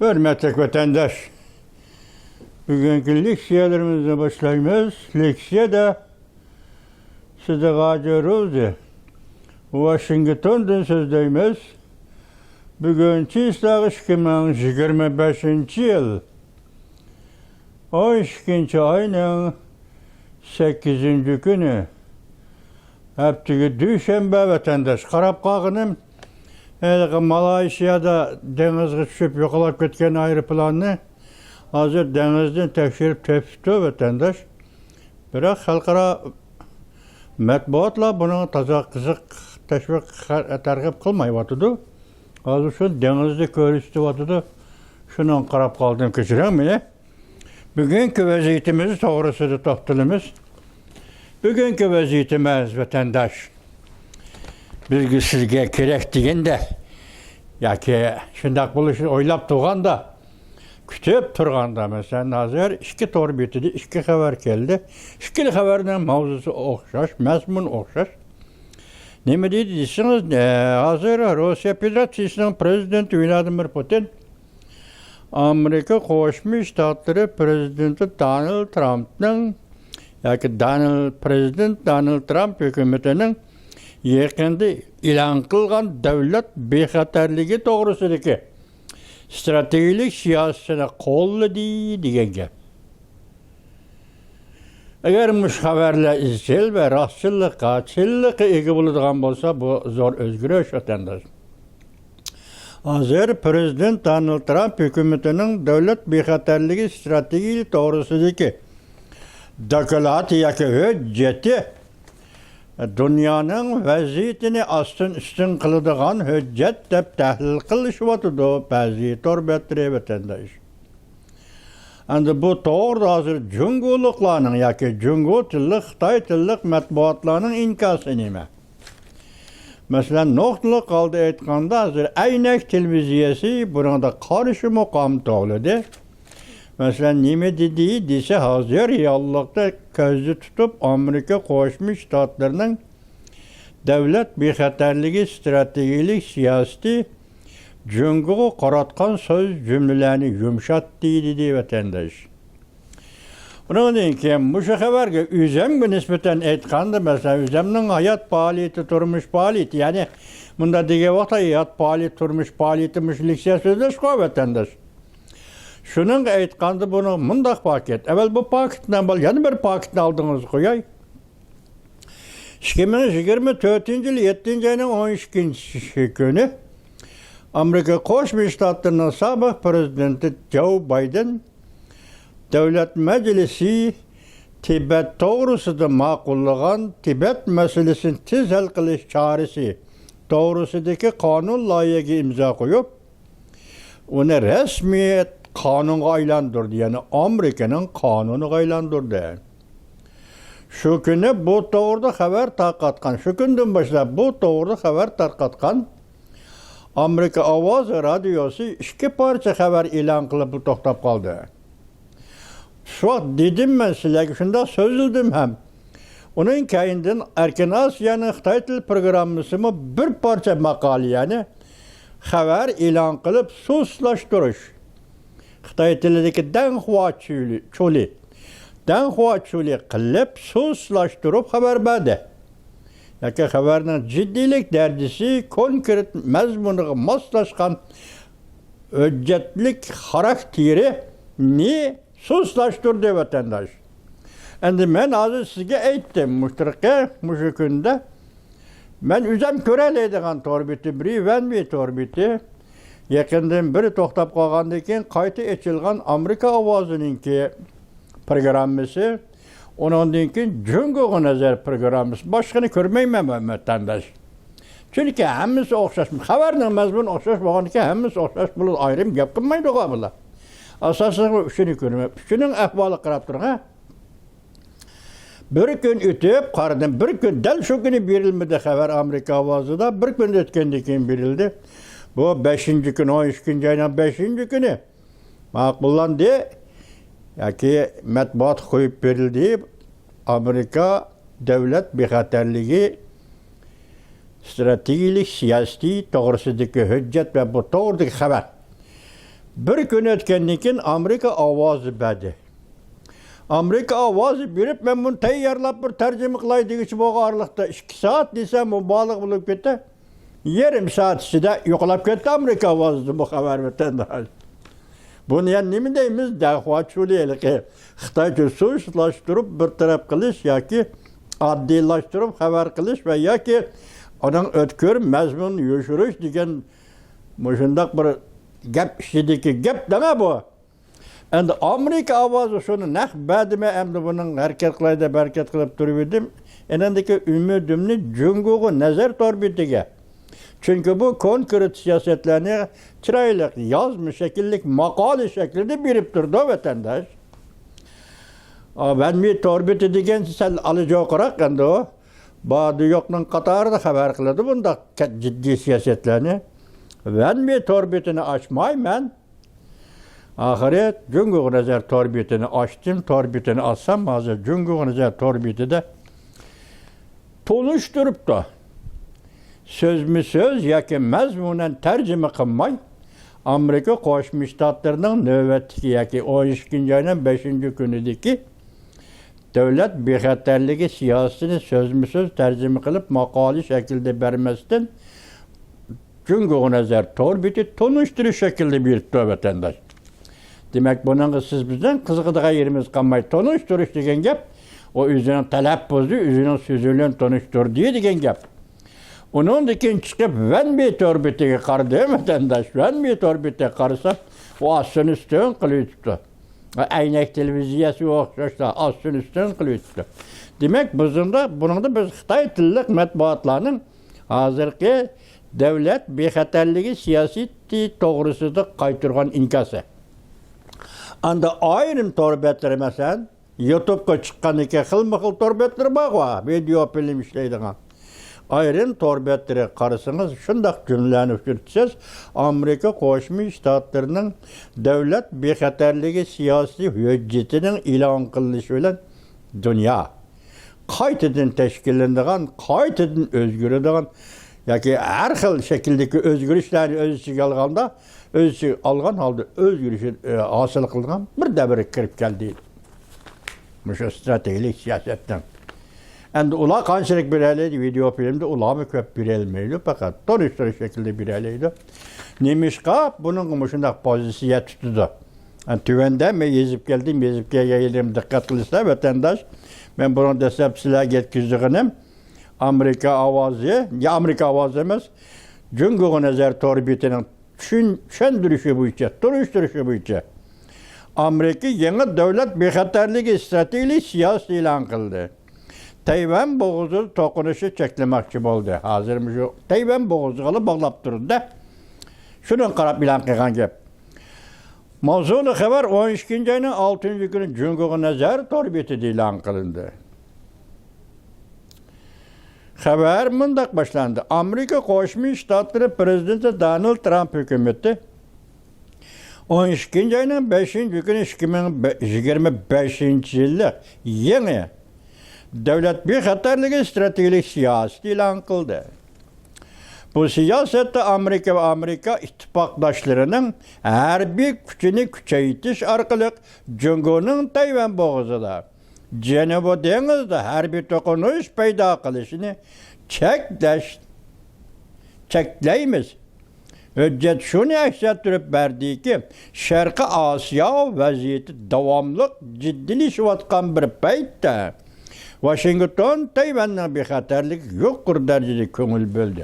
Hürmetli vatandaş, bugünkü leksiyalarımızla başlayımız. Leksiya da size Gazi Washington'dan sözdeyimiz. Bugünkü islağı 2025 yıl. O 2. ayının 8. günü. Heptiki düşenbe vatandaş. Karab kağınım. Malaysiyada denizge düşüp yokalap ketken aeroplanını hazır denizden tekşirip tepti vatandaş. Biroq xalqaro matbuotlar buni toza qiziq tashviq targ'ib qilmayotdi. Hozir shu denizda ko'rsatyotdi. Shuni qarab qoldim, kechiring meni. Bugungi vaziyatimiz to'g'risida to'xtalamiz. Bugungi vaziyatimiz vatandaş. Bizga sizga kerak deganda yoki shundoq bo'lishini o'ylab turganda, kutib turganda, masalan, hozir 2 tor betida 2 xabar keldi. Ikkala xabarning mavzusi o'xshash, mazmun o'xshash. Nima deydi desangiz, hozir Rossiya Federatsiyasining prezidenti Vladimir Putin Amerika Qo'shma Shtatlari prezidenti Donald Trampning yoki prezident Donald Trump hukumatining yaqinda e'lon qilgan davlat bexatarligi to'g'risidagi strategik siyosatini qo'lladi degan gap. Agar mush xabarlar izchil va rostchilikqa, chillikqa ega bo'ladigan bo'lsa, bu zo'r o'zgarish vatandosh. Hozir prezident Donald Trump hukumatining davlat bexatarligi strategiyasi to'g'risidagi doklad yoki hujjati dunyoning vaziyatini astin qiladigan hujjat deb tahlil qilishyapti ba'zi to'rbatri vatandosh. Endi bu to'g'ri hozir jungoliklarning yoki jungo tilli Xitoy tilli matbuotlarning inkosi nima? Masalan, nuqtali holda aytganda hozir Aynak televiziyasi bunga qarshi muqom to'g'ladi. Masalan, nima dedi desa, hozir reallikda ko'zda tutib Amerika Qo'shma Shtatlarining davlat bexatarligi strategik siyosati jungoga qaratgan so'z jumlalarni yumshatdi dedi vatandosh. Bundan keyin mushu xabarga o'zimga nisbatan aytganda, masalan, o'zimning hayot faoliyati, turmush faoliyati, ya'ni bunda degan vaqtda hayot faoliyati, turmush faoliyati mushlikcha so'zlash vatandosh. Şunun aytqanda bunu mundaq paket. Evvel bu paketden bol yana bir paketni aldınız qo'yay. 2024 yil 7 ayning 12 kuni Amerika Qo'shma Shtatlarining sobiq prezidenti Joe Biden Davlat Majlisi Tibet to'g'risida ma'qullagan Tibet masalasini tez hal qilish chorasi to'g'risidagi qonun loyihaga imzo qo'yib, uni rasmiyat qonunga aylandırdı. Yani Amerika'nın qonuniga aylandırdı. Şu kuni bu to'g'rida xabar tarqatgan, shu kundan boshlab bu to'g'rida xabar tarqatgan Amerika Ovoz radiosi 2 parcha xabar e'lon qilib to'xtab qoldi. Shu dedim men sizlarga, shunda so'zildim ham. Uning keyindan Erkin Osiyoning Xitoy til programmasini bir parcha maqola, ya'ni xabar e'lon qilib suslashtirish. Xitoy tilidagi Danhua Chuli qilib so'zlashtirib xabar berdi. Yoki xabarning jiddiylik darajasi konkret mazmuniga moslashgan hujjatlik xarakteri ni so'zlashtirdi vatandosh. Endi men hozir sizga aytdim, mushu kunda men o'zim ko'ralaydigan torbiti Brivanvi torbiti yaqindan biri to'xtab qolgandan keyin qayta ochilgan Amerika ovozininki programmasi, undan keyin Jungoga nazar programmasi. Boshqani ko'rmayman vatandosh. Chunki hammasi o'xshash. Xabarning mazmuni o'xshash bo'lganki, hammasi o'xshash bo'lib ayrim gap qilmaydi bular. Asosan shuni ko'raman. Shuning ahvoli qarab turib, bir kun o'tib qaradim, bir kun dal shu kuni berilmadi xabar Amerika ovozida, bir kun o'tgandan keyin berildi. Bu 5. gün, 12. ayının 5. günü ma'qullandı. Yoki matbuot qo'yib berildi. Amerika davlat bexatarligi strategik siyosiy to'g'risidagi hujjat va bu to'g'ridagi xabar. Bir gün ötkendan keyin Amerika ovozi berdi. Amerika ovozi berib, men buni tayyorlab bir tarjima qilay degichi bo'lganlikda 2 soat desam, bu baliq bo'lib ketdi. Yarım saat ichida yo'qolib ketdi Amerika ovozida bu xabar vatandosh. Buni ham nima deymiz? Da'vatchilik. Xitoycha so'zlashtirib bir taraf qilish yoki oddiylashtirib xabar qilish va yoki uning o'tkir mazmun yo'shirish degan shundoq bir gap ichidagi gap nima bu? Endi Amerika ovozi shuni naq badima endi buning harakat qilayda harakat qilib turib edim. Endiki umidimni Jungoga nazar torbitiga. Çünkü bu konkret siyasetlerini chiroyli yozma şekillik maqola şeklinde berib turdi vatandaş. Ben bir torbiti degan sal alijoqroq endi o. Ba'di yo'qning qatorida xabar qiladi bunda jiddiy siyasetlerini. Ben bir torbitini açmayman. Ahire Jungo nazar torbitini açtım. Torbitini açsam hozir Jungo nazar torbitida tonuşturupdi. Sözmü söz yoki mazmunan tarjima qilmay Amerika Qo'shma Shtatlarining navbatdagi yoki 12-oyning 5-kunidagi davlat bexatarligi siyosatini sözmü söz tarjima qilib maqoli shaklida bermasdan Jungo nazar torbiti tonushtirish shaklida beribdi vatandosh. Demak, buning siz bizdan qiziqadigan yerimiz qolmay tonishtirish degan gap, o o'zining talaffuzi, o'zining so'zi bilan tonishtirdi degan gap. Onun için çıkıp Venbi torbitiga qaradi vatandaş. Venbi torbitiga qarasa, o asın üstün qilibdi. Aynak televiziyasi o'xshashda asın üstün qilibdi. Demek bunun da biz Xitoy tillik matbuotlarning hozirgi davlat bexatarligi siyosati to'g'risida qaytirgan inkasi. Anda ayrim torbetler mesela YouTube'ga chiqqaniki xilma-xil torbetler bor, video film ishlaydigan. Ayrım torbetleri qarasınız, şundak cümleni üçürtseniz, Amerika Qo'shma Shtatlarining davlat bexatarligi siyosiy hujjatining e'lon qilinishi bilan dunyo qaytadan tashkillanadigan, qaytadan o'zgaradigan yoki har xil shakldagi o'zgarishlarni o'z ichiga olganda, o'z ichiga olgan holda o'zgarish hosil qilgan bir davr kirib keldi. Shu strategik siyosatdan. Endi ular qanchalik beraleydi video filmde ularmi ko'p berelmaydi, faqat tonushtirish shaklida beraleydi. Nemishqa buning shunday pozitsiya tutdi. Tuvanda men yezib keldim, yezib kelganim diqqat qilsa vatandosh, men buni desam sizlarga yetkazdiganim Amerika ovozi, ya Amerika ovozi emas, Jungo nazar torbitining tushuntirishi bo'yicha, tonishtirishi bo'yicha Amerika yangi davlat bexatarligi strategik siyosat e'lon qildi. Tayvan boğuzu to'qinishi cheklamoqchi bo'ldi. Hozir shu Tayvan boğuziga bog'lab turdi. Shuni qarab e'lon qilgan gap. Mavzuli xabar 12-oyning 6-kuni Jungo nazar torbitida e'lon qilindi. Xabar mundaq boshlandi. Amerika Qo'shma Shtatlari prezidenti Donald Trump hukumati 12-oyning 5-kuni 2025-yillik yangi davlat bexatarligi strategik siyosat e'lon qildi. Bu siyosatda Amerika va Amerika ittifoqdoshlarining harbiy kuchini kuchaytirish orqali Jungoning Tayvan bo'g'izida Janubiy dengizda harbiy to'qinish paydo qilishini cheklaymiz. Hujjat shuni aks ettirib berdiki, Sharqiy Osiyo vaziyati davomli jiddiylashayotgan bir paytda Washington Tayvanning bexatarligi yuqori darajada ko'ngil bo'ldi.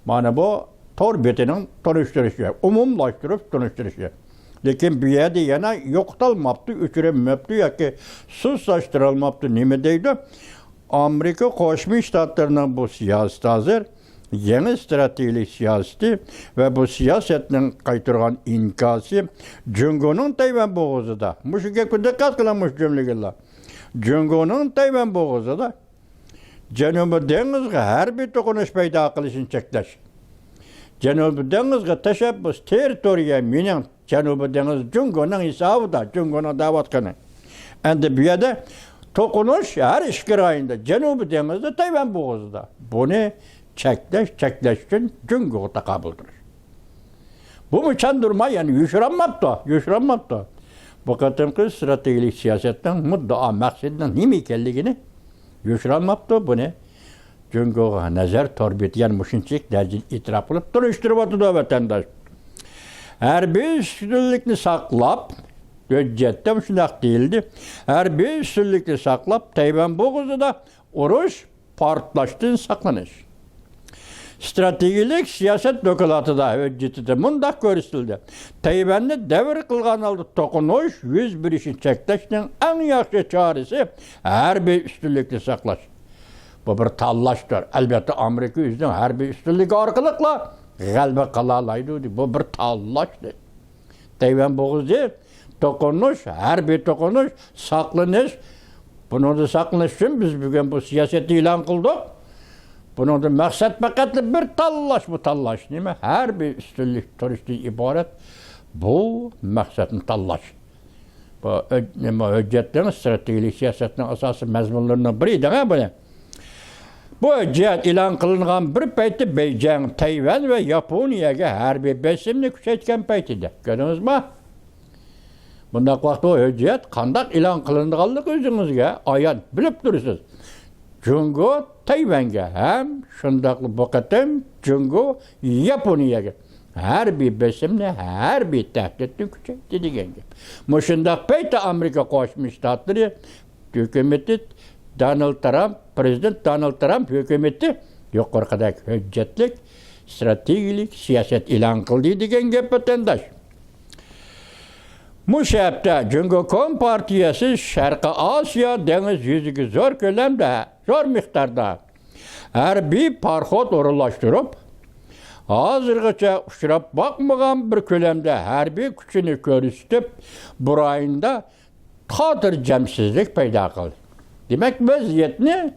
Mana bu torbitining tonishtirishi, umumlashtirib tonishtirishi. Lekin bu yerda yana yo'qotilmabdi, o'chirilmabdi yoki sustlashtirilmabdi. Nima deydi? Amerika Qo'shma Shtatlarining bu siyosati hozir yangi strategik siyosati va bu siyosatning qaytirgan inkosi Jungoning Tayvan bo'g'izida. Mushuga diqqat qilamiz jumlaga. Jungoning Tayvan bo'g'izida Janubiy dengizga harbiy to'qinish paydo qilishini cheklash. Janubiy dengizga tashabbus territoriya mening Janubiy dengiz Jungoning hisobida, Jungoning da'vatqani. Endi bu yerda to'qinish har 2 oyda Janubiy dengizda Tayvan bo'g'izida. Buni cheklash uchun Jungoga taqabuldir. Bu mıçan durma yani yuşuranmaptı. Bu kadar stratejik siyasetten muddua maksadından nime ekenligini yuşuranmaptı bu ne? Cungo'ya nazar torbet yani muşinçik derece itiraf kılıp duruşturup oturdu vatandaş. Her bir üstünlükni saklap, hüccette şundak değildi. Her bir üstünlükni saklap, Tayvan boğuzu da uruş, partlaştığın saklanış. Stratejik siyaset dokulatıda hücceti mundak görüstüldü. Tayvan'ı devir kılgan aldı tokunuş, 101 işin çekteşinin en yaxşı çaresi her bir üstünlükni saklaş. Bu bir tallaştır. Elbette Amerika yüzünden her bir üstünlük arkalıkla galba kalalaydı. Bu bir tallaştı. Tayvan boğuzu dokunuş, her bir dokunuş, saklanış. Bunu da saklanış için biz bugün bu siyaseti ilan kıldık. Bunun da maksat fakatlı bir tallaş değil mi? Her bir üstünlük turisti ibaret bu maksatın tallaş. Bu hüccetlerin stratejik siyasetinin asası mezmunlarından biriydi ha bu ne? Bu hüccet ilan kılınan bir peyti Beijing, Tayvan ve Japonya'ya her bir besimini küçeytken peytidir. Gördünüz mü? Bundak vakti o hüccet kandak ilan kılındıqallık özünüzge ayat bilip durursunuz. Cungo Tayvan'a hem şundaklı bokatem Cungo Japonya'ya her bir besimle her bir tehditini küçeytti degan gap. Muşundak peyti Amerika Qo'shma Shtatları hükümeti Donald Trump, Prezident Donald Trump hükümeti yuqorqidagi hujjatlik stratejik siyaset ilan qildi degan gap vatandaş. Muşapta Cungo Kompartiyası Şarkı Asya deniz yüzüge zor kölemde, zor miktarda her bir parxod orunlaştırıp hazırgacha uçurab bakmagan bir kölemde her bir küçünü körüstüp burayında qatir jamsizlik payda qildi. Demek vaziyetni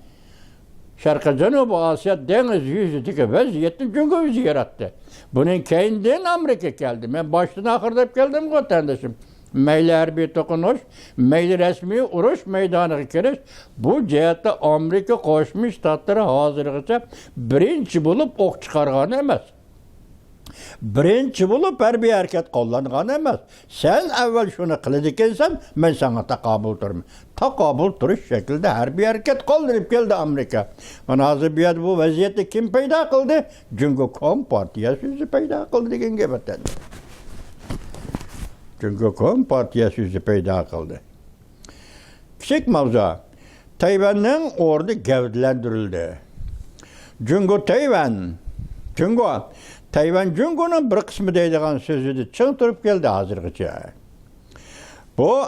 Şarkı Janubi Asya deniz yüzüdeki vaziyetni Cungo yüzü yarattı. Bunun keyinden Amerika geldi. Ben baştan ahırda geldim vatandaşım. Meyli harbiy to'qinish, meyli resmiy urush maydoniga kirish bu jihatda Amerika Qo'shma Shtatlari hozirgacha birinchi bo'lib o'q chiqargan emas. Birinchi bo'lib harbiy harakat qo'llangan emas. Sen avval shuni qiladi ekansan, men senga taqobil turman. Taqobil turish shaklida harbiy harakat qoldirib keldi Amerika. Mana hozir bu yerda bu vaziyatni kim paydo qildi? Cungo Kompartiyasi o'zi paydo qildi degan gap aytadi. Cungo Kompartiyasi o'zi paydo qildi. Kichik mavzu. Tayvanning o'rni gavdalantirildi. Tayvan Cungo'nun bir kısmı deydiğen sözü çın turib geldi hazırgıça. Bu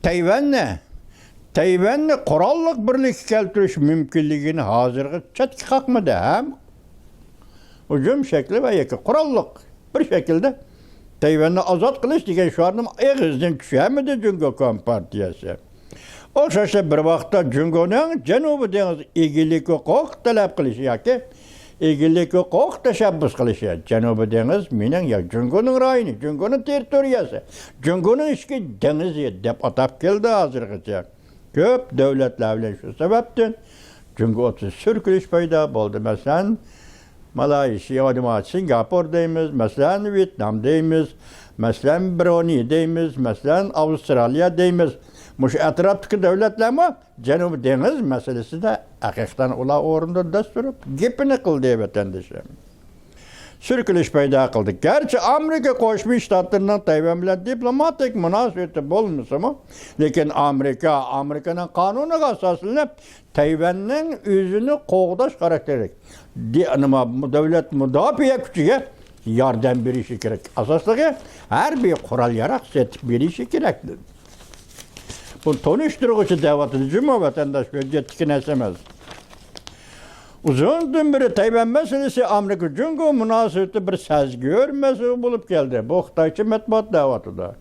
Tayvan'ni qurolliq birlik keltirish mümkünligini hazırgı çatki kalkmadı hem. Hücum şekli ve yeki qurolliq bir şekilde Tayvan'ni azad qilish degan şuarnim ağızdan düşemedi Cungo Kompartiyasi. O şaşta bir vaqtda Cungo'nun Janubi dengiz egilik huquq talab qilishi yoki egilik huquq tashabbus qilishi. Janubi dengiz mening ya Cungo'nun rayoni, Cungo'nun territoriyasi, Cungo'nun ichki dengizi deb atab keldi hozirgacha. Ko'p davlatlar bilan shu sababdan Cungo'da sürkilish paydo bo'ldi. Masalan, Malayziya, Singapur deymiz, masalan Vietnam deymiz, masalan Brunei deymiz, masalan Avustraliya deymiz. Muş atrofdagi davlatlarmi Janubiy dengiz masalasida haqiqatan ular o'rinda dasturib gapini qildi vatandoshlar. Sürkilish paydo qildi. Garchi Amerika Qo'shma Shtatlarining Tayvan bilan diplomatik munosabati bo'lmasa-mu, lekin Amerikaning qonuniga asoslanib Tayvanning o'zini qo'g'dash xarakterlik davlat mudofaa kuchiga yordam berishi kerak. Asosligi harbiy qurol-yarog' setib berishi kerak. Bu tonuşturgucu davatıdır. Cuma vatandaş hüccetlik narsa emas. Uzundan beri Tayvan meselesi Amerika Cungo münasebeti bir sezgör mesele bulup geldi. Bu Xitoycha matbuot davatıdır.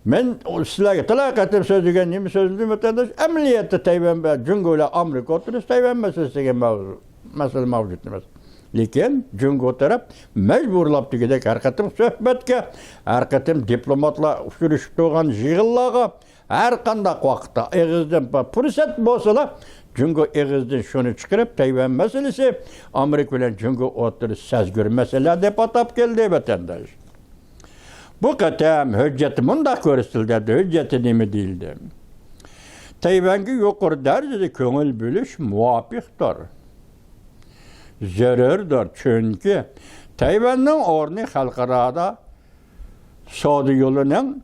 Men sizlarga talaq etib so'zlagan nima so'zladim vatandaş? Amaliyotda Tayvan va Cungo ile Amerika o'rtasida Tayvan meselesiga masala mavjud emas. Lekin Jungo taraf mecburlap degidek her katım söhbetke, her katım diplomatla sürüşüp doğan jığıllağa, her kandak vakitte eğizden fırsat bolsa Jungo eğizden şunu çıkarıp Tayvan meselesi Amerika ile Jungo oturup sezgür mesele dep atap geldi vatandaş. Bu katem hücceti munda körüstüldü, hücceti nemi değildi. Tayvan'ı yukarı derecede köngül bölüş muvafiktir. Zarardır çünkü Tayvan'ın orni halkarada Saudi yolunun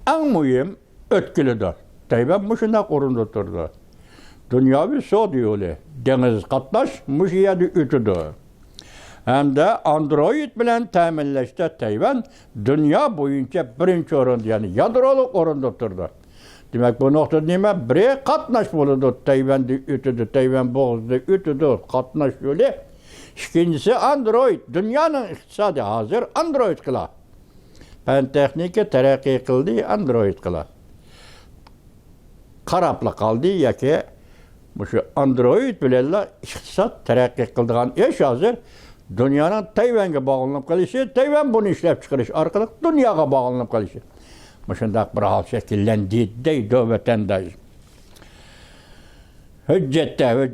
en mühim ötkülüdür. Tayvan bu şunda korundu durdu. Dünyavi Saudi yolu deniz katlaş müşiyedi ütüdü. Hem de Android bilen teminleşte Tayvan dünya boyunca birinci orunda yani yadroluk orunda durdu. Demek bu noktada nime bir katnaş bulundu Tayvan'da ütüdü, Tayvan boğazda ütüdü, katnaş yolu. İkincisi Android, dünyanın iktisadi hazır Android kıla. Pen tekniki terakki kıldı Android kıla. Karapla kaldı ya ki şu Android bilenler iktisat terakki kıldığın eş hazır. Dünyanın Tayvan'a bağlanıp kalışı, Tayvan bunu işlep çıkarış arkalık dünyaya bağlanıp kalışı. Şundak bir hal şekillendi deydi vatandaş. Hüccette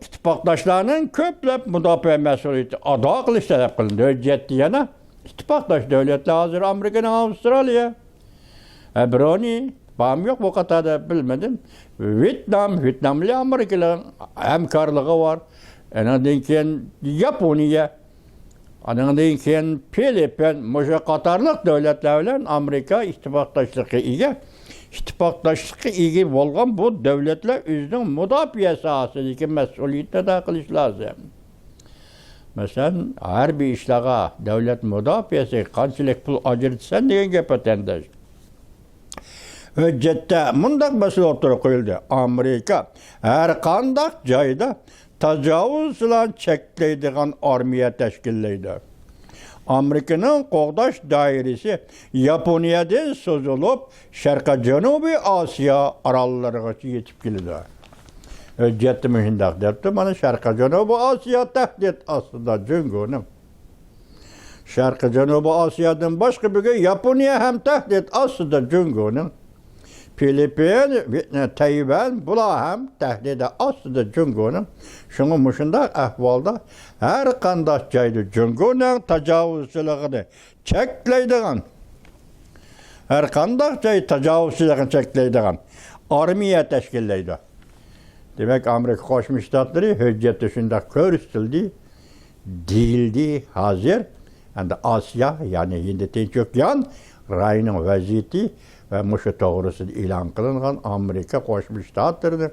ittifakdaşlarının köplep müdafaa mesuliyeti ada kılış talep kılındı. Hüccette yana ittifakdaş devletler hazır Amerika'nın Avustralya. Broni, bağım yok bu kadar da bilmedim. Vietnamlı Amerikalı hemkarlığı var. Anadınken Japonya, anadınken Filipin, Muşa Katarlık devletlerle Amerika ittifakdaşlığı iyi. İttifakdaşlığı iyi olgan bu devletler üzerinin müdafiye sahasındaki mesuliyetine de kılış lazım. Mesela her bir işlağa devlet müdafiyesi kançılık pul acırtsan diyen gepetendeş. Hüccette mundak mesele ortaya koyuldu. Amerika her kandak cayda tecavüzle çekleydiğin armiye teşkilleydi. Amerika'nın qoğdaş dairesi Japonya'dan söz olup Şarkı Cenubi Asya arallarına yetip geldi. Hücceti mühindak derdi bana Şarkı Cenubi Asya tehdit aslında Jungo'nun. Şarkı Cenubi Asya'dan başka bir Japonya hem tehdit aslında Jungo'nun. Filipin, Tayvan, bula hem tehdide aslında Jungo'nun. Şunu muşunda ahvalda her kandaş caydı Jungo'nun tecavüzçülüğünü çekleydiğin. Her kandaş caydı tecavüzçülüğünü çekleydiğin. Armiye teşkilleydi. Demek Amerika Koşmuş Ştatları hücceti şunda körüstüldü, değildi, hazır. Hem de Asya yani Hindi Tinçokyan rayının vaziyeti ve muşu doğrusu ilan kılınan Amerika Koşmuş Ştatları'dır.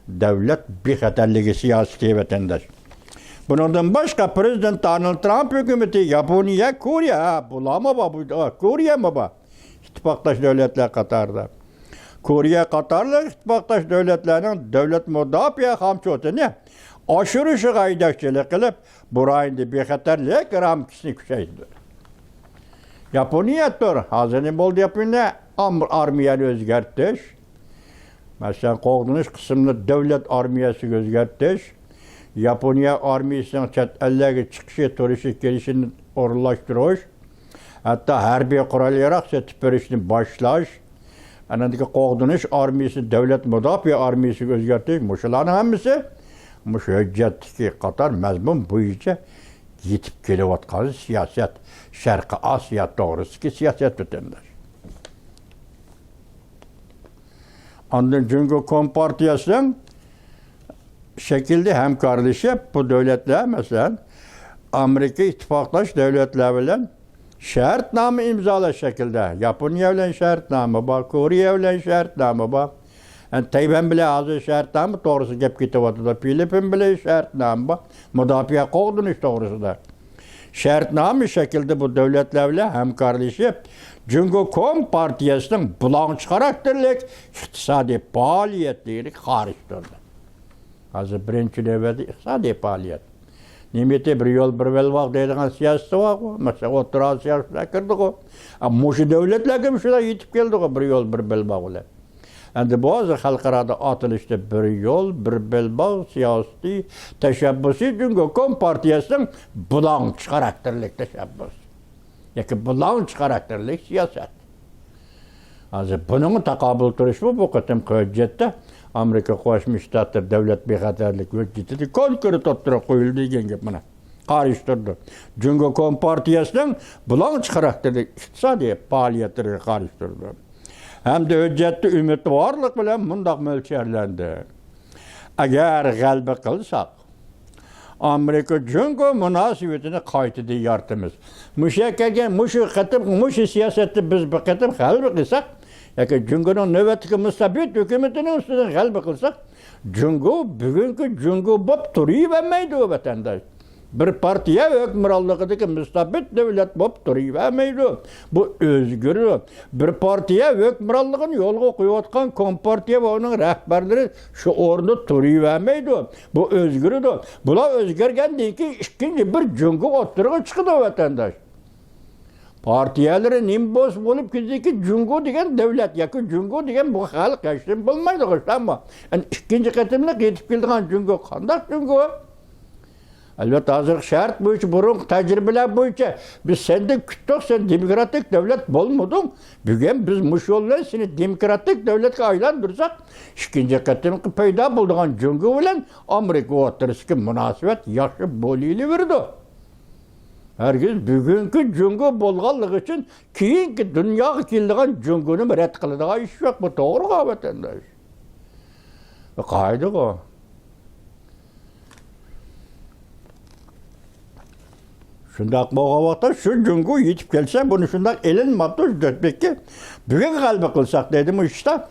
Devlet bir xatarligi siyasi vatandaş. Bundan başka Prezident Donald Trump hükümeti Japonya, Kore, bulama bu Kore mi bu? İttifaktaş devletler Katar'da. Kore, Katar'la ittifaktaş devletlerinin devlet müdafiye hamçotu ne? Aşırı şıgaydaşçılık kılıp burayında bir xatarlik ramkisini küşeydiler. Japonya dur, hazırını bol Japonya armiyen özgertiş. Mesela qoğdunuş kısımda devlet armiyası özgertiş. Japonya armiyasının çet elleri çıkışı, turişi gelişini orlaştırış. Hatta harbiy kural yaraksa tüperişini başlaş. Anadaki qoğdunuş armiyası, devlet müdafiye armiyası özgertiş. Muşuların hemisi, muş hüccetki Katar mezmun boyunca yetip gelivatkan siyaset. Şarkı Asya doğrusu ki siyaset bütünler. Andın çünkü Kompartiyası'nın şekilde hemkarlışı bu devletler mesela Amerika ittifaktaş devletler bilen şartname imzala şekilde. Japonya bilen şartname var, Kore bilen şartname var. Yani Tayvan bile azı şartname doğrusu gep gitivatıda. Filipin bile şartname var. Müdafiye qoğdunuş doğrusu da. Şartname şekilde bu devletlerle hemkarlışı çünkü Kompartiyası'nın bulanç karakterlik iktisadi faaliyetleri karıştırdı. Hazır birinci növbede iktisadi faaliyet. Nimeti bir yol bir velvaq deydiğen siyaseti var. Mesela oturan siyasetine girdik o. Ama muşu devletler gibi şurada yetip geldik o bir yol bir velvaq ile. Endi bazı xalqarada atılışda bir yol, bir belbağ siyasi teşebbüsü Cungo Kompartiyasının bulanç karakterlik teşebbüs. Yani bulanç karakterlik siyaset. Hazır bunun takabül turuşu bu kıtım hüccette Amerika Qo'shma Shtatlar davlat bexatarlik hücceti konkret o'tira qo'yildi degan gap mana. Qarishtirdi. Cungo Kompartiyasining bulanç karakterli iqtisodiy faoliyatlariga qarishtirdi. Hem de hüccetli ümidvarlık bilen mundaq mölçerlendi. Eğer g'alaba qilsak, Amerika Cungo münasibetini qaytidi yartimiz. Muşa kelgan, muşu siyaseti biz bir qitim g'alaba qilsak, yoki Cungo'nun navbatdagi mustabid hukumatining ustidan g'alaba qilsak, Cungo bugungi Cungo bo'lib turavermaydi vatandosh. Bir partiya hükümranlıqdaki müstabit devlet bo'lib turavermaydi. Bu özgür. Bir partiya hükümranlığını yolga qo'yayotgan Kompartiya va uning rahbarlari shu o'rnda turavermaydi. Bu özgürdür. Bular o'zgargandan keyin ikkinchi bir Cungo o'tirg'i chiqdi vatandosh. Partiyaları nimbos bo'lib ketdiki Cungo degan davlat yoki Cungo degan bu xalq yashab bo'lmaydi ama yani ikkinchi qatimliq yetib kelgan Cungo qanday Cungo? Elbette hazır şart boyunca, burun tecrübeler boyunca biz senden küttük, sen demokratik devlet bulmadın. Bugün biz muş yollar seni demokratik devletke aylandırsak, ikinci katımki peyda bulduğun Cungo ile Amerika otururski münasebet yaşı bolili verdi. Herkes bugünkü Cungo bolğanlık için keyinki dünyaya keldiğin Cungo'nu red kılıdığı iş yok. Bu doğru vatandaş. Kaydı o. Şundak boğavaqta şu Cungo yetip gelse bunu şundak elin maptır dörtbekki bugün g'alaba qilsak dedim işte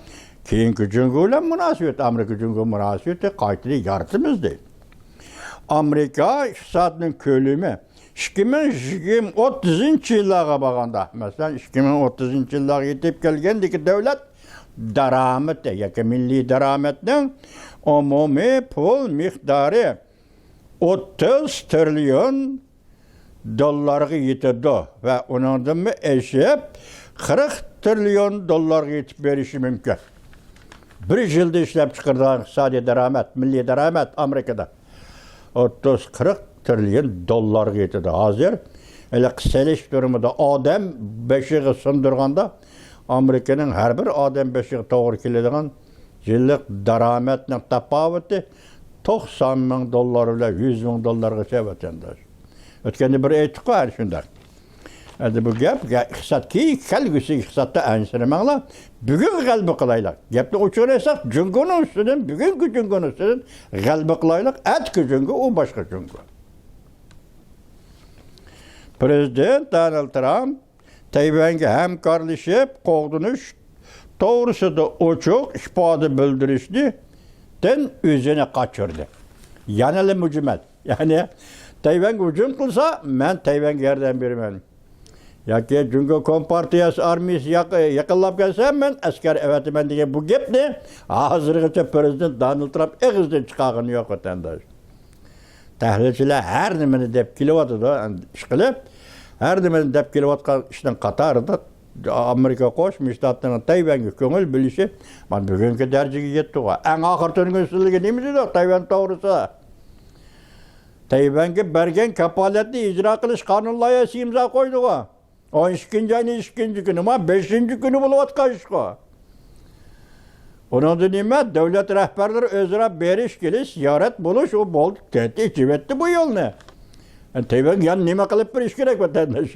keyinki Cungo ile münasebet Amerika Cungo münasebeti qaytidi yartimiz deydi. Amerika iqtisodning ko'lami 2030 yillarga baganda mesela 2030 yillarga yetib kelgandagi davlat daromadi yoki milliy daromadning umumiy pul miqdori 30 trilyon dollarga yetadi ve onundan mı eşip 40 trilyon dollarga yetib berishi mümkün. Bir yılda işlep çıkardığı iqtisodiy daromad, milliy daromad Amerikada 30-40 trilyon dollarga yetadi. Hazır ele qisalish durumida odam beshiga sindirganda Amerikaning har bir odam beshiga to'g'ri keladigan yillik daromadning tafovati 90 ming dollar bilan 100 ming dollargacha vatandosh. Ötkende bir etik var şundan. Hadi bu gap, iqtisat ki kelgüsü iqtisatda ansırmaqla, bugün g'alaba qilaylik. Gapni uçuraysak, Cungo'nun üstünden, bugünkü Cungo'nun üstünden g'alaba qilaylik, atki Cungo, o başka Cungo. Prezident Donald Trump, Tayvan'ga hamkorlashib, qo'g'dinish to'g'risida ochiq ifoda bildirishni o'zini qochirdi. Yanali mujmal. Yani Tayvan hücum kılsa, ben Tayvan'a yardım vermem. Ya ki Cungo Kompartiyası armiyası yakınlap gelsem ben asker evet ben diye bu gap ne? Hazırlıkta Prezident Donald Trump ağızdan çıkağını yok vatandaş. Tahlilçiler her nemeni dep kilovatı da işkilip, her nemeni dep kilovatı işten Katar'da Amerika Qo'shma Shtatlarning Tayvanga ko'ngil bilishi, ben bugünkü dereceге yetdi. En ahir tönüngüsüzlüğü neymişti Tayvan doğrusu? Tayvan'ga bergen kapolatni ijro qilish qonun loyihasi imzo qo'ydi. 12 ayning 2 kuni, 5 kuni bo'layotgan ish. Ondan nima davlat rahbarlari o'zaro berish kelish, ziyorat bo'lish u bo'ldi. Tehdit etdi bu yo'lni. Tayvan yan nima qilib berish kerak vatandosh?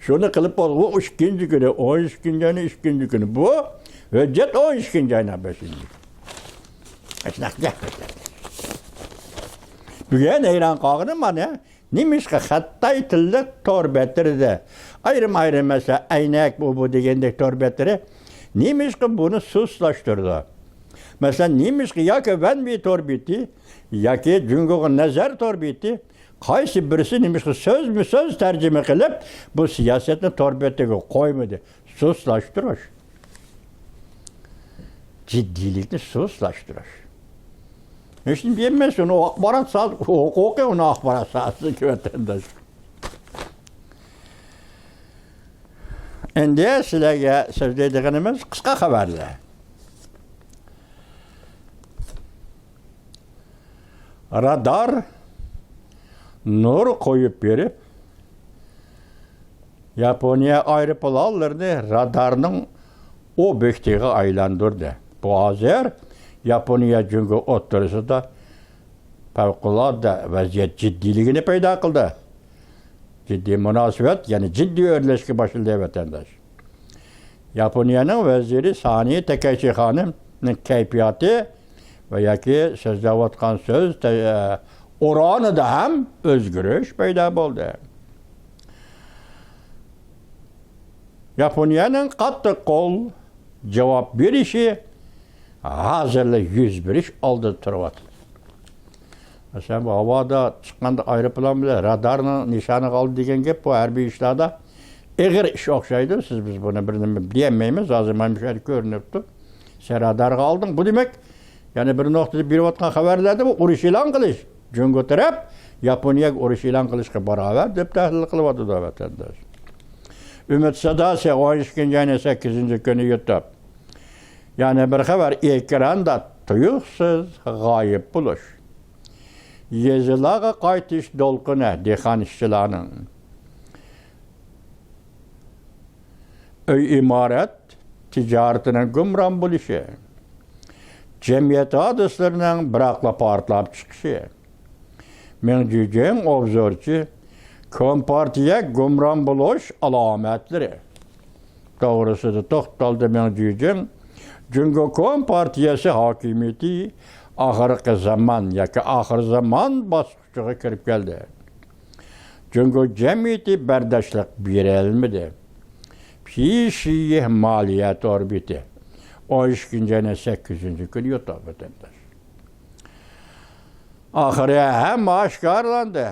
Shuni qilib bo'ldi. O 2 kuni, 12 ayning 2 kuni bu hujjat 12 ayning 5 kuni. Bugün İran qağını mana nimişki Xattay tilli torbetirdi. Ayrım mesela aynak bu degendek torbettiri nimişki bunu suslaştırdı. Mesela nimişki yoki Vanbi torbeti yoki Cungo'ga nazar torbeti qaysi birisi nimişki söz tercüme qilib bu siyasetni torbetiga qo'ymadi. Suslaştırış. Ciddilikni suslaştırış. Şimdi bilmezsin o akbarat sahası, hukuki onu akbarat sahası ki vatandaş. Endi sizlarga so'zlaydiganimiz qisqa xabarlar. radar nur koyup berip Yaponiya aeroplanlarını radarının obyektiğe aylandırdı. Bu hazır Yaponiya çünkü oturusu da fevkalade vaziyet ciddiliğini peyda kıldı. Ciddi münasebet yani ciddi örleşki başladı vatandaş. Yaponiyanın veziri Sani Takeshi Hanım'ın keyfiyatı veya ki sözde vatkan söz oranı da hem özgürüş peyda oldu. Yaponiyanın katı kol cevap verişi hazırlık 101 iş aldı turvat. Mesela bu havada çıkanda aeroplan bile radarın nişanı kaldı degen gep bu her bir işlerde eğer iş okşaydı siz biz bunu birini diyemeyimiz azımaymış her görünüptü. Sen radar kaldın bu demek yani bir noktada bir vatkan haberlerde bu uruş ilan kılış. Çünkü taraf Yaponiya uruş ilan kılışka beraber dep tahlil kılıvadı da vatandaş. Ümit Sadası 12. 8. günü YouTube. Yani bir haber ekranda tuyuksuz gayip buluş. Yazılağa qaytış dolquna dehan işçilarının. Öy imaret ticaretinin gümran buluşu. Cemiyet adıslarının bırakla partlap çıkışı. Men cücen obzorçu Kompartiya gümran buluş alametleri. Doğrusu da toxtaldı men cücen. Çünkü Kompartiyası hakimiyeti ahırkı zaman, yaki ahır zaman basıqçığı kirip geldi. Çünkü cemiyeti berdaşlık birilmedi. Pişiye maliyet orbiti. 12. 8. gün yutar vatandaş. Ahırya hem aşkarlandı.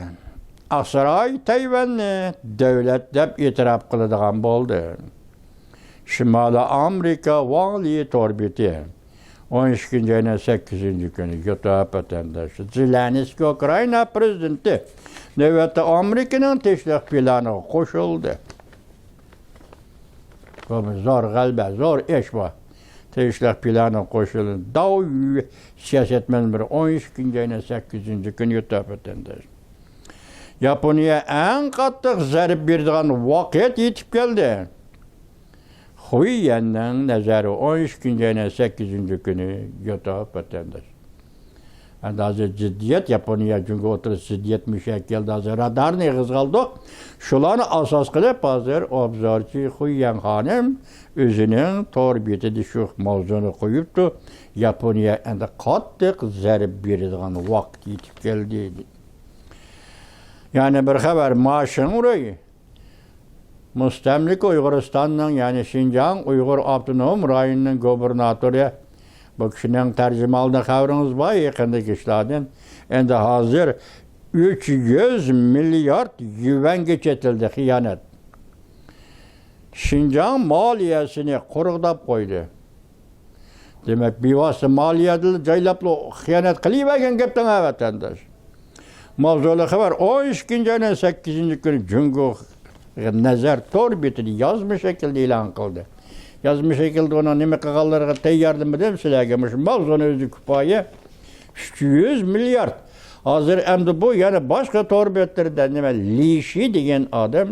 Asray Tayvan'ı devlet dep itiraf kılıdığan boldu. Şimali Amerika vali torbiti. 12. 8. günü yutar vatandaş. Zelenski Ukrayna prezidenti. Növbette Amerika'nın teşvik planı koşuldu. Zor galbe, zor iş var. Teşvik planı koşuldu. Dav siyasetmen bir 12. 8. günü yutar vatandaş. Yaponiya en katlık zarip birdiğin vakit yetip geldi. Huyyen'den nazarı 12. 8. günü yutar vatandaş. Yani hazır ciddiyet Yaponiya çünkü oturup ciddiyet müşekkildi hazır radar ne kızgaldı. Şularını asas kılıp hazır obzorçu Huyyen Hanım özünün torbiyeti düşük mavzunu koyuptu. Yaponiya en de katlık zarip birdiğin vakit yetip geldi. Yani bir haber maaşın orayı. Müstemlik Uyguristan'ın yani Şincan Uygur Abdünoğum rayonunun gubernatörü bu kişinin tercüme aldığını haberiniz var yakındaki işlerden. Endi hazır 300 milyar yuan geçetildi hıyanet. Şincan maliyesini kurgudap koydu. Demek bir vasıta maliyetli caylaplı hıyanet kılıvergen gepten vatandaş. Mavzulu haber 12. 8. günü Cungu nazar torbitini yazmış şekilde ilan kıldı. Yazmış şekilde ona nime kakallarına teyyardım edem silagemiş. Mavzunu özü kupayı 300 milyar. Hazır emdi bu yani başka torbetlerden nime Lişi degen adam.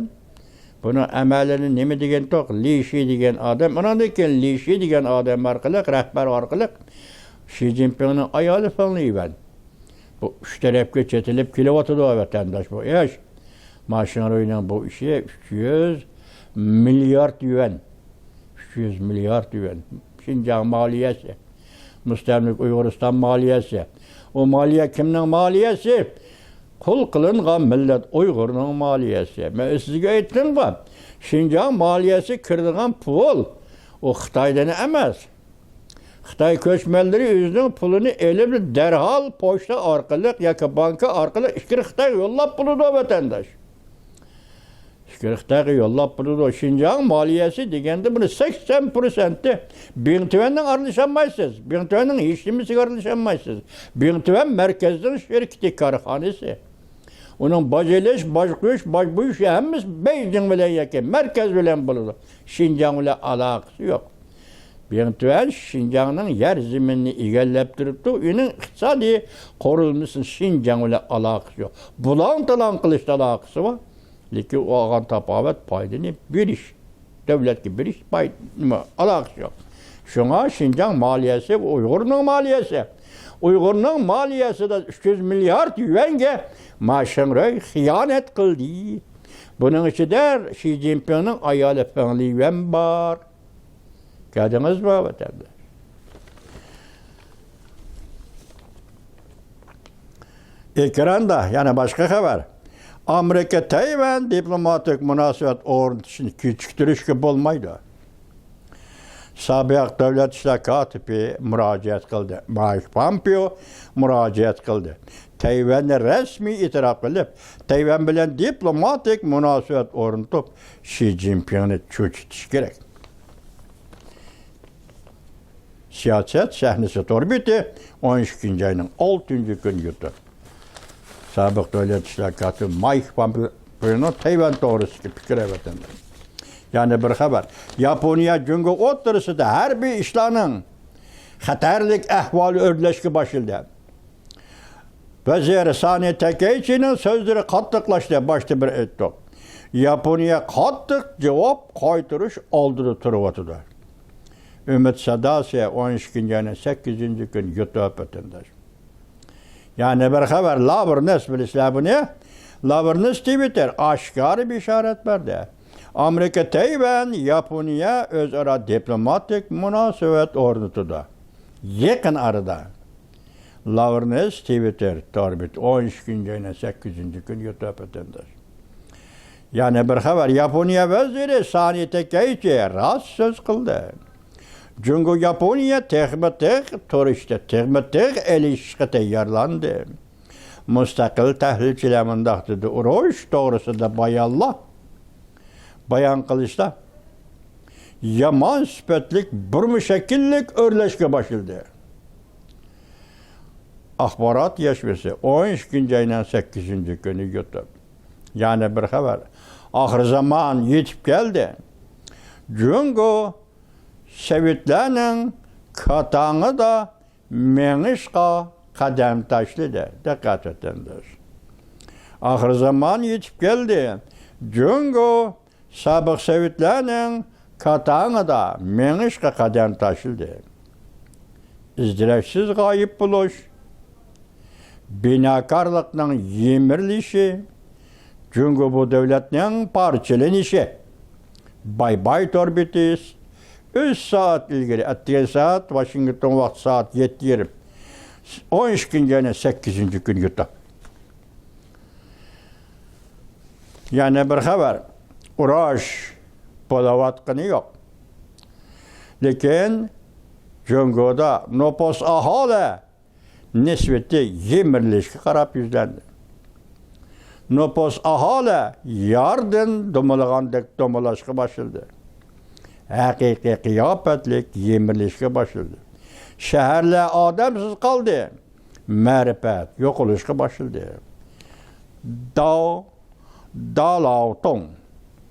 Bunu emelini nime degen tok Lişi degen adam. Ona deken Lişi degen adam arkalık, rehber arkalık. Xi Jinping'in ayalı falan iyi ben. Bu üç taraf geçetilip kilovatı da vatandaş bu iş. Maşinarıyla bu işe 300 milyar yuan. 300 milyar yuan. Şincan maliyesi. Müstemlik Uyguristan maliyesi. O maliye kimnin maliyesi? Kul kılıngan millet Uygur'un maliyesi. Ben sizge ettim var. Şincan maliyesi kırdıgan pul. O Xitay'dan emez. Xitay köçmenleri özünün pulunu elip derhal poçta arkalık yaka banka arkalık işkir Xitay yollap bunu da vatandaş. İşkir Xitay yollap bunu da Şincan maliyesi degende bunu 80%'i Bintüven'den arlaşanmaysınız. Bintüven'den hiçliğimizi arlaşanmaysınız. Bintüven merkezden şirketi karhanesi. Onun baceleş, başkuyuş, başbuyuş hemiz Beijing bilen yake, merkez bilen bulunur. Şincan ile alakası yok. Bentüel Şinjan'ın yer zeminini egellep duruptu. Onun iqtisadi korulmasının Şinjan ile alakası yok. Bulan talan kılışta alakası var. Lekin o ağan tapavet paydını bir iş. Devletki bir iş paydını alakası yok. Şuna Şinjan maliyesi Uygur'un maliyesi. Uygur'un maliyesi de 300 milyar yuenge Maşenröy hıyanet kıldı. Bunun için de Xi Jinping'in ayal efendiği yuven var. Geldiniz mi vatandaş? Ekranda yani başka haber. Amerika Tayvan diplomatik münasebet ortasını küçüktürüş gibi olmaydı. Sabık devlet işler katibi müracaat kıldı. Mike Pompeo müracaat kıldı. Tayvan'ı resmi itiraf kılıp, Tayvan bilen diplomatik münasebet ornatıp Xi Jinping'i çöçütüş gerek. Siyaset sahnesi torbiti 12. ayının 6. gün yuttu. Sabık devlet işler katibi Mike Pompeo'nun Tayvan doğrusu fikir evetinde. Yani bir haber. Japonya cüngü oturısı da her bir işlanın hatarlık ahvalı örleşki başıldı. Vezir Sani Takeichi'nin sözleri katlıklaştı başta bir ettik. Japonya katlık cevap kaytırış aldırı turvatıdır. Ümit Sadasi 12. ayının 8. gün YouTube ötündedir. Yani bir haber Lavrnes bilisler bunu. Lavrnes Twitter aşkarı bir işaret verdi. Amerika Tayvan Japonya özara diplomatik münasebet ornatıda. Yakın arada. Lavrnes Twitter torbit 12. ayının 8. gün YouTube ötündedir. Yani bir haber Japonya veziri Sani Takeichi rast söz kıldı. Çünkü Japonya tekmetik turiste, tekmetik ilişki tayarlandı. Müstakil tahlilçilerin dağıtıdı. Uruş doğrusu da bayallah. Bayan kılıçta. Yaman süpetlik, bir şekillik örleşke başıldı. Akbarat yaşması 12. ayının 8. günü YouTube. Yani bir haber. Ahir zaman yetip geldi. Çünkü Sovetlerin katanı da menişka kadem taşlıdı. Dikkat edendir. Ahir zaman yetip geldi. Çünkü sabık Sovetlerin katanı da menişka kadem taşlıdı. İzdiraçsız gayip buluş, binakarlıkla yemirlişi, çünkü bu devletin parçalanışı, bay torbitis, 3 saat ilgili, ettiği saat, Washington vakti saat 7:20. 12. ayının 8. gün yuttu. Yani bir haber, uğraş, bulavatqını yok. Lekin, Cungo'da nopos ahali nisbeti yemirlişki qarab yüzlendi. Nopos ahali yardan domalagandek domalashqa başladı. Haqiqiy qiyofetlik yemirlishga başladı. Şehirler adamsız kaldı. Mərifət yoxuluşqa başladı. Dağ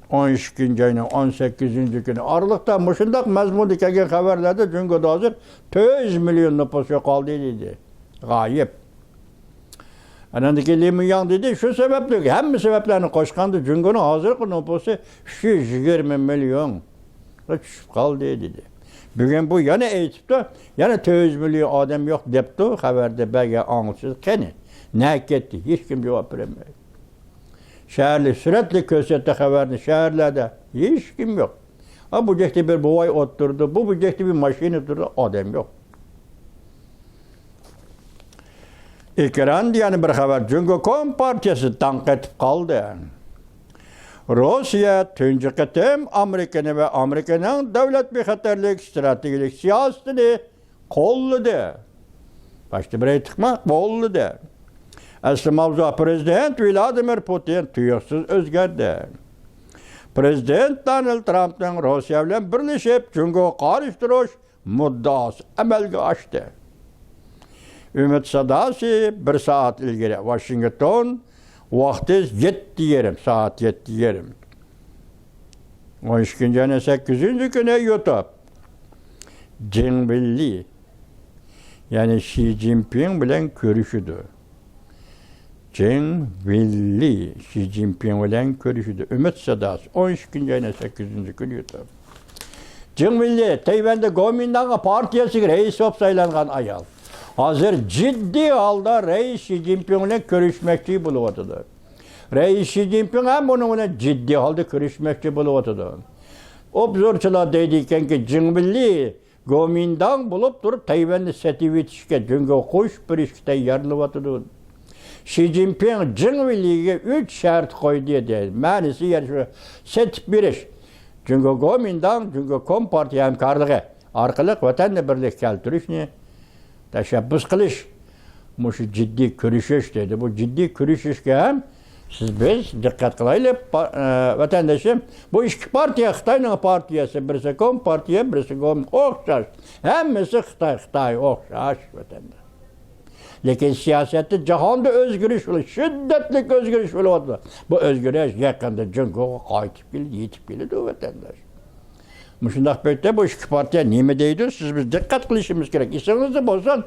12. ayının 18. günü aralıqda muşundaq məzmunu kelgan xəbərlərdə Cungo'da hazır 100 milyon nüfus yoxaldı dedi. Gayip. Anandaki Limuyan dedi şu sebeple hem sebeplerini koşkandı Cungo'nun hazır nüfusu 120 milyon. Düşüp kaldı dedi. Bugün bu yana eğitipte yana 100 milyon adam yok depti haberde belge anılsız keni. Ne etti? Hiç kim cevap veremiyor. Şehirli sürekli kösette haberini şehirlerde hiç kim yok. Ha bu cehti bir boğay oturdu, bu cehti bir maşini oturdu, adam yok. İkran diyen bir haber çünkü Kompartiyası tank etip kaldı. Rusya tünce ketem Amerika'nı ve Amerika'nın devlet bir haterlik, stratejik siyasetini kolladı. Başta bir tıkmak kolladı. Aslı mavzu Prezident Vladimir Putin tüyüksüz özgerdi. Prezident Donald Trump'ın Rusya ile birleşip çünkü karıştırış muddası emelge açtı. Ümit Sadasi 1 saat ilgili Washington vakti 7:20 saat 7:20. 12. ayının 8. günü YouTube. Jinpingli, yani Xi Jinping bilen görüşüdü. Jinpingli, Xi Jinping bilen görüşüdü. Ümit Sadası 12. ayına 8. günü yutu. Jinpingli, Tayvan'da Kuomintang partiyası reis olup saylangan ayal. Hazır ciddi halda reis Xi Jinping bilen görüşmekçi buluvatıdı. Reis Xi Jinping hem bununla ciddi halda görüşmekçi buluvatıdı. Obzorçular deydikken ki Jinpingli Kuomintang bulup durup Tayvan'da setivitişke çünkü hoş bir işte yarılıvatıdı. Xi Jinping Jinpingli'ye 3 şart koydu diye. Manisi yarışı setip bir iş. Çünkü Kuomintang, çünkü Kompartiya hemkarlığı arkalık vatanla birlik keltirişini teşebbüs kılış. Bu ciddi görüşüş dedi. Bu ciddi görüşüşke hem biz dikkat kılaylı vatandaşım. Bu iki partiya Xitay'nın partiyası. Birisi Kompartiya, birisi Kuomintang. Okşaş. Hemmisi Xitay okşaş vatandaş. Lakin siyasette cihanda özgürlük olur. Şiddetli özgürlük olur. Bu özgürlük yakında çünkü kayıtıp bilir, yetip bilir o vatandaş. Muşundak böylece bu iki partiye nime deydi? Siz biz dikkat kılışımız gerek. İsinizi bozsan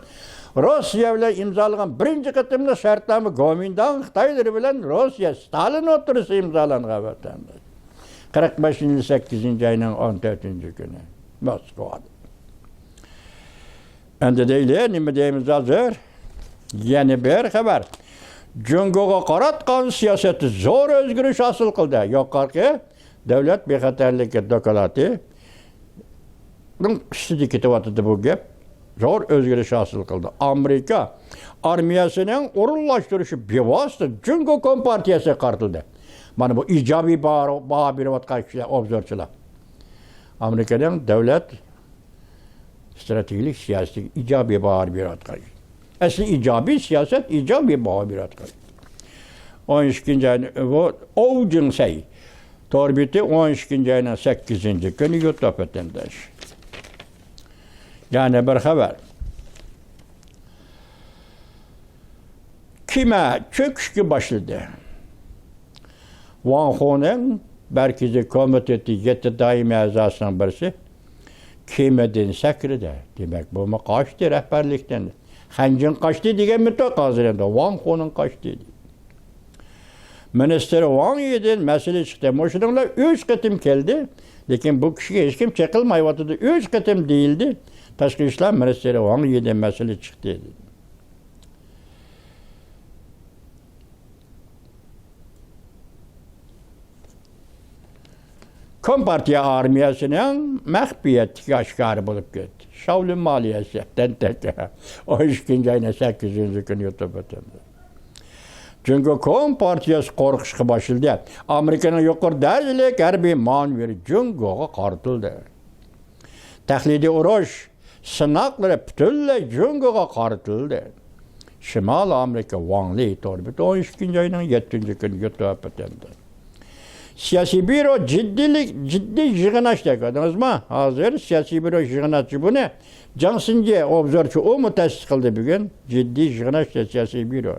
Rusya ile imzalanan birinci kıtımda şartlarımı Kuomintang Xitayları bilen Rusya, Stalin oturusu imzalanan vatandaş. 45. 8. ayının 14. günü Moskova'da. Ende değil, nime deyimiz hazır. Yeni bir haber. Cungo'ga qaratgan siyaseti zor özgürlüş asıl kıldı. Yukarı devlet bexatarlik dokalati işsizlik etivatıdı bu gep. Zor özgürlüş asıl kıldı. Amerika armiyasının orunlaştırışı bir vasıtı Cungo Kompartiyası kartıldı. Bana bu icabi bağa bir vatkan obzorçular. Amerika'nın devlet stratejik siyasi icabi bağa bir vatkan. Aslında icabi siyaset, icabi muhabirat kaydı. 12. ayın, o cinsey, torbiti 12. ayının 8. günü YouTube vatandaş. Yani bir haber. Kime çöküşü başladı? Wang Ho'nun Merkezi Komiteti 7 daimi azasından birisi kimeden sekrede. Demek bu mu kaçtı rehberlikten? Hancın kaçtı diye mütok hazırlandı. Wang Ho'nun kaçtı. Minister Wang Yi'den mesele çıktı. Moşununla 3 kıtım geldi. Lakin bu kişiye hiç kim çekilmayıvatıdı. 3 kıtım değildi. Taşkı İşler Ministeri Wang Yi'den mesele çıktı. Kompartiya armiyasının mehbiyeti aşkarı bulup gitti. Şavlun maliyesi teke. O 2. ayına 8. gün YouTube atıldı. Çünkü Kompartiyası korkuşu başladı. Amerika'nın yukarı derdilik harbi manveri Cungo'ya kartıldı. Tahlidi uruş, sınakları bütünle Cungo'ya kartıldı. Şimal Amerika Wangli torbiti 12. ayının 7. gün YouTube atıldı. Siyasi büro ciddi yığınaç gördünüz mü? Hazır siyasi büro yığınaçı bu ne? Cansınca obzorçu o mu tesis kıldı bugün? Ciddi yığınaç siyasi büro.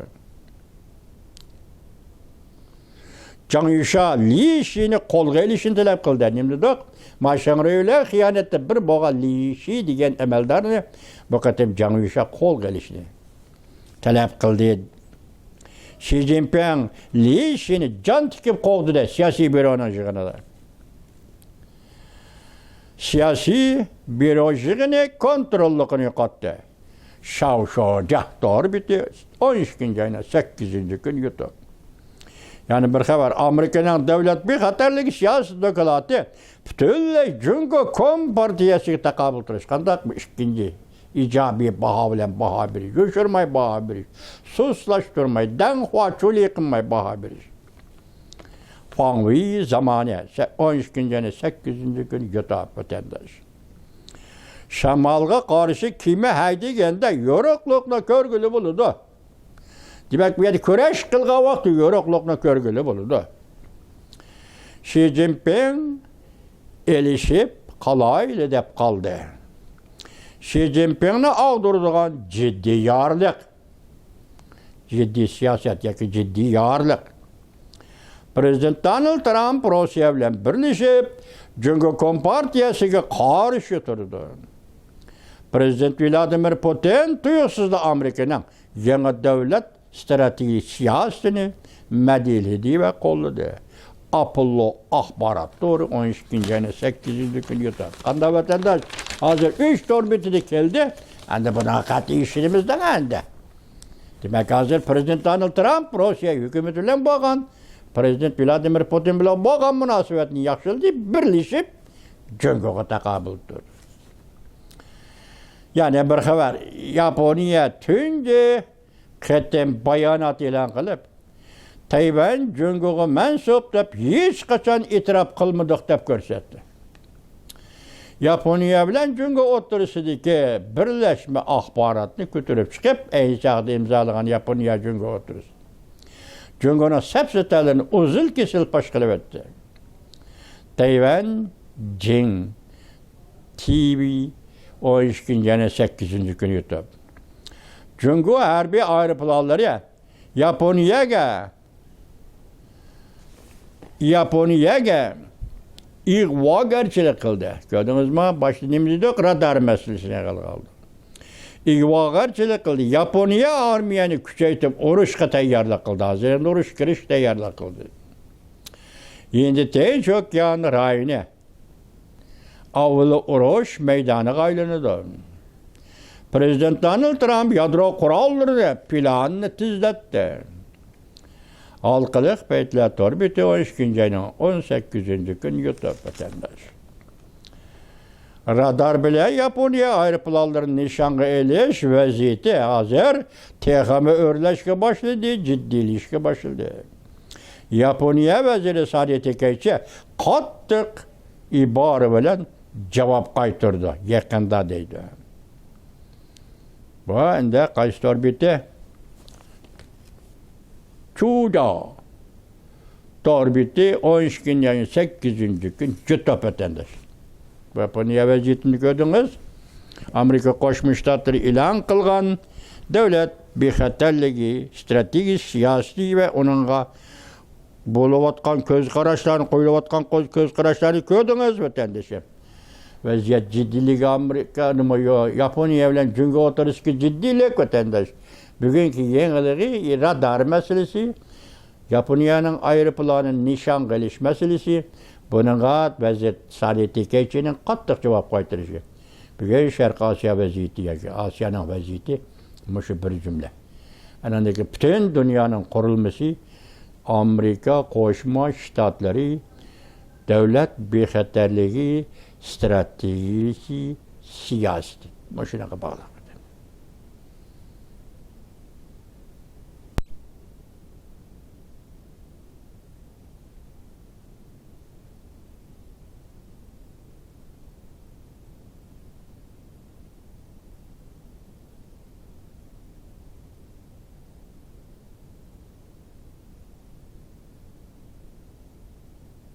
Can Yuşa Li Shi'ni kolga ilişini talep kıldı. Nimdi dok? Maşanröyler hıyanette bir boğa Li Shi diyen emeldarını bu katım Can Yuşa kolga ilişini talep kıldı. Xi Jinping Li Shi'ni can tikip kovdu da siyasi büronun yığınılar. Siyasi büro yığını kontrollükünü yokattı. Şavşoca doğru bitti. 12. ayına 8. gün YouTube. Yani bir haber, Amerika'nın devlet bir hatarlık siyasi dokalatı bütünle Cungo Kompartiyası takabül tırışkandak mı? İkinci icabi baha bilen baha biri, göçürmeyi baha biri, suslaştırmayı, denhua çölü yıkınmayı baha biri. Fangvi zamanı 12. 8. gün yutap vatandaş. Şamalga karşı kime haydigende yoruklukla körgülü buludu. Demek bu yedi köreş kılga vakti yoruklukla körgülü buludu. Xi Jinping elişip kalayla edip kaldı. Xi Jinping'ni ağdırdıgan ciddi yarlık, ciddi siyaset yaki ciddi yarlık. Prezident Donald Trump Rusya bilen birleşip Cungo Kompartiyasıga karşı durdu. Prezident Vladimir Putin tuyuqsuzda Amerikanın yeni devlet strateji siyasetini medilidi ve kolladı. Apollo ahbarat doğru 12. 8. gün yutar. Kanda vatandaş hazır 3 orbitini geldi. Anda buna katı işimizden anda. Demek hazır Prezident Donald Trump Rusya hükümetiyle bağlan. Prezident Vladimir Putin bilen bağlan münasebetini yaxşıldı, birleşip cöngöge takabıldır. Yani bir haber Japonya tünce ketem bayanat ilan kılıp Tayvan cöngöge mensup dep hiç kaçan itiraf kılmadık dep görsetti. Japonya bilen cöngö oturusudaki birleşme ahbaratını götürüp çıkıp aynı çağda imzalagan Japonya cöngö oturusu. Cöngö'nün sepsetelerini uzun kesil paşkılıp etti. Tayvan Jing TV 12. 8. gün YouTube. Cöngö harbi aeroplanları Japonya'ga ig'vogarchilik qildi. Gördünüz mü? Başta nimizde radar meselesine kaldı. İg'vogarchilik qildi. Yaponiya armiyani kuchaytib urushga tayyorlik qildi. Hozir urush kirish tayyorlik qildi. Endi Tinch okean rayoni avvalo urush maydoniga aylanadi. Prezident Donald Trump yadro qurollari planini tizlatdi. Halkılık Beytler biti 12. ayının 18. gün YouTube vatandaş. Radar bile Japonya aeroplanlarının nişanı eliş vaziyeti hazır tehame örleşke başladı, ciddileşke başladı. Japonya veziri Saadet Ekeyçi kattık ibarı bilen cevap kaytırdı, yakında deydi. Bu ende kaç biti? Çuda bitti 12. ayın 8. gün YouTube vatandaş. Japonya vaziyetini gördünüz. Amerika Koşmuş Ştatları ilan kılgan devlet bexatarligi, stratejik, siyasi ve onunla buluvatkan köz karaşlarını, koyulavatkan köz karaşlarını gördünüz vatandaşım. Vaziyet ciddiligi Amerika'nın Japonya bilen cüngö oturusku ciddilik vatandaş. Bugünkü yeniliği radar meselesi, Japonya'nın aeroplanının nişan kılış meselesi, bununla vaziyet Saadet Ekeyçi'nin kattık cevap kaytırışı. Bugün Şarkı Asya vaziyeti, Asya'nın vaziyeti, şu bir cümle. Anadaki bütün dünyanın kurulması, Amerika Koşmuş Ştatları, devlet bexatarligi, stratejisi, siyaseti. Şuna bağlı.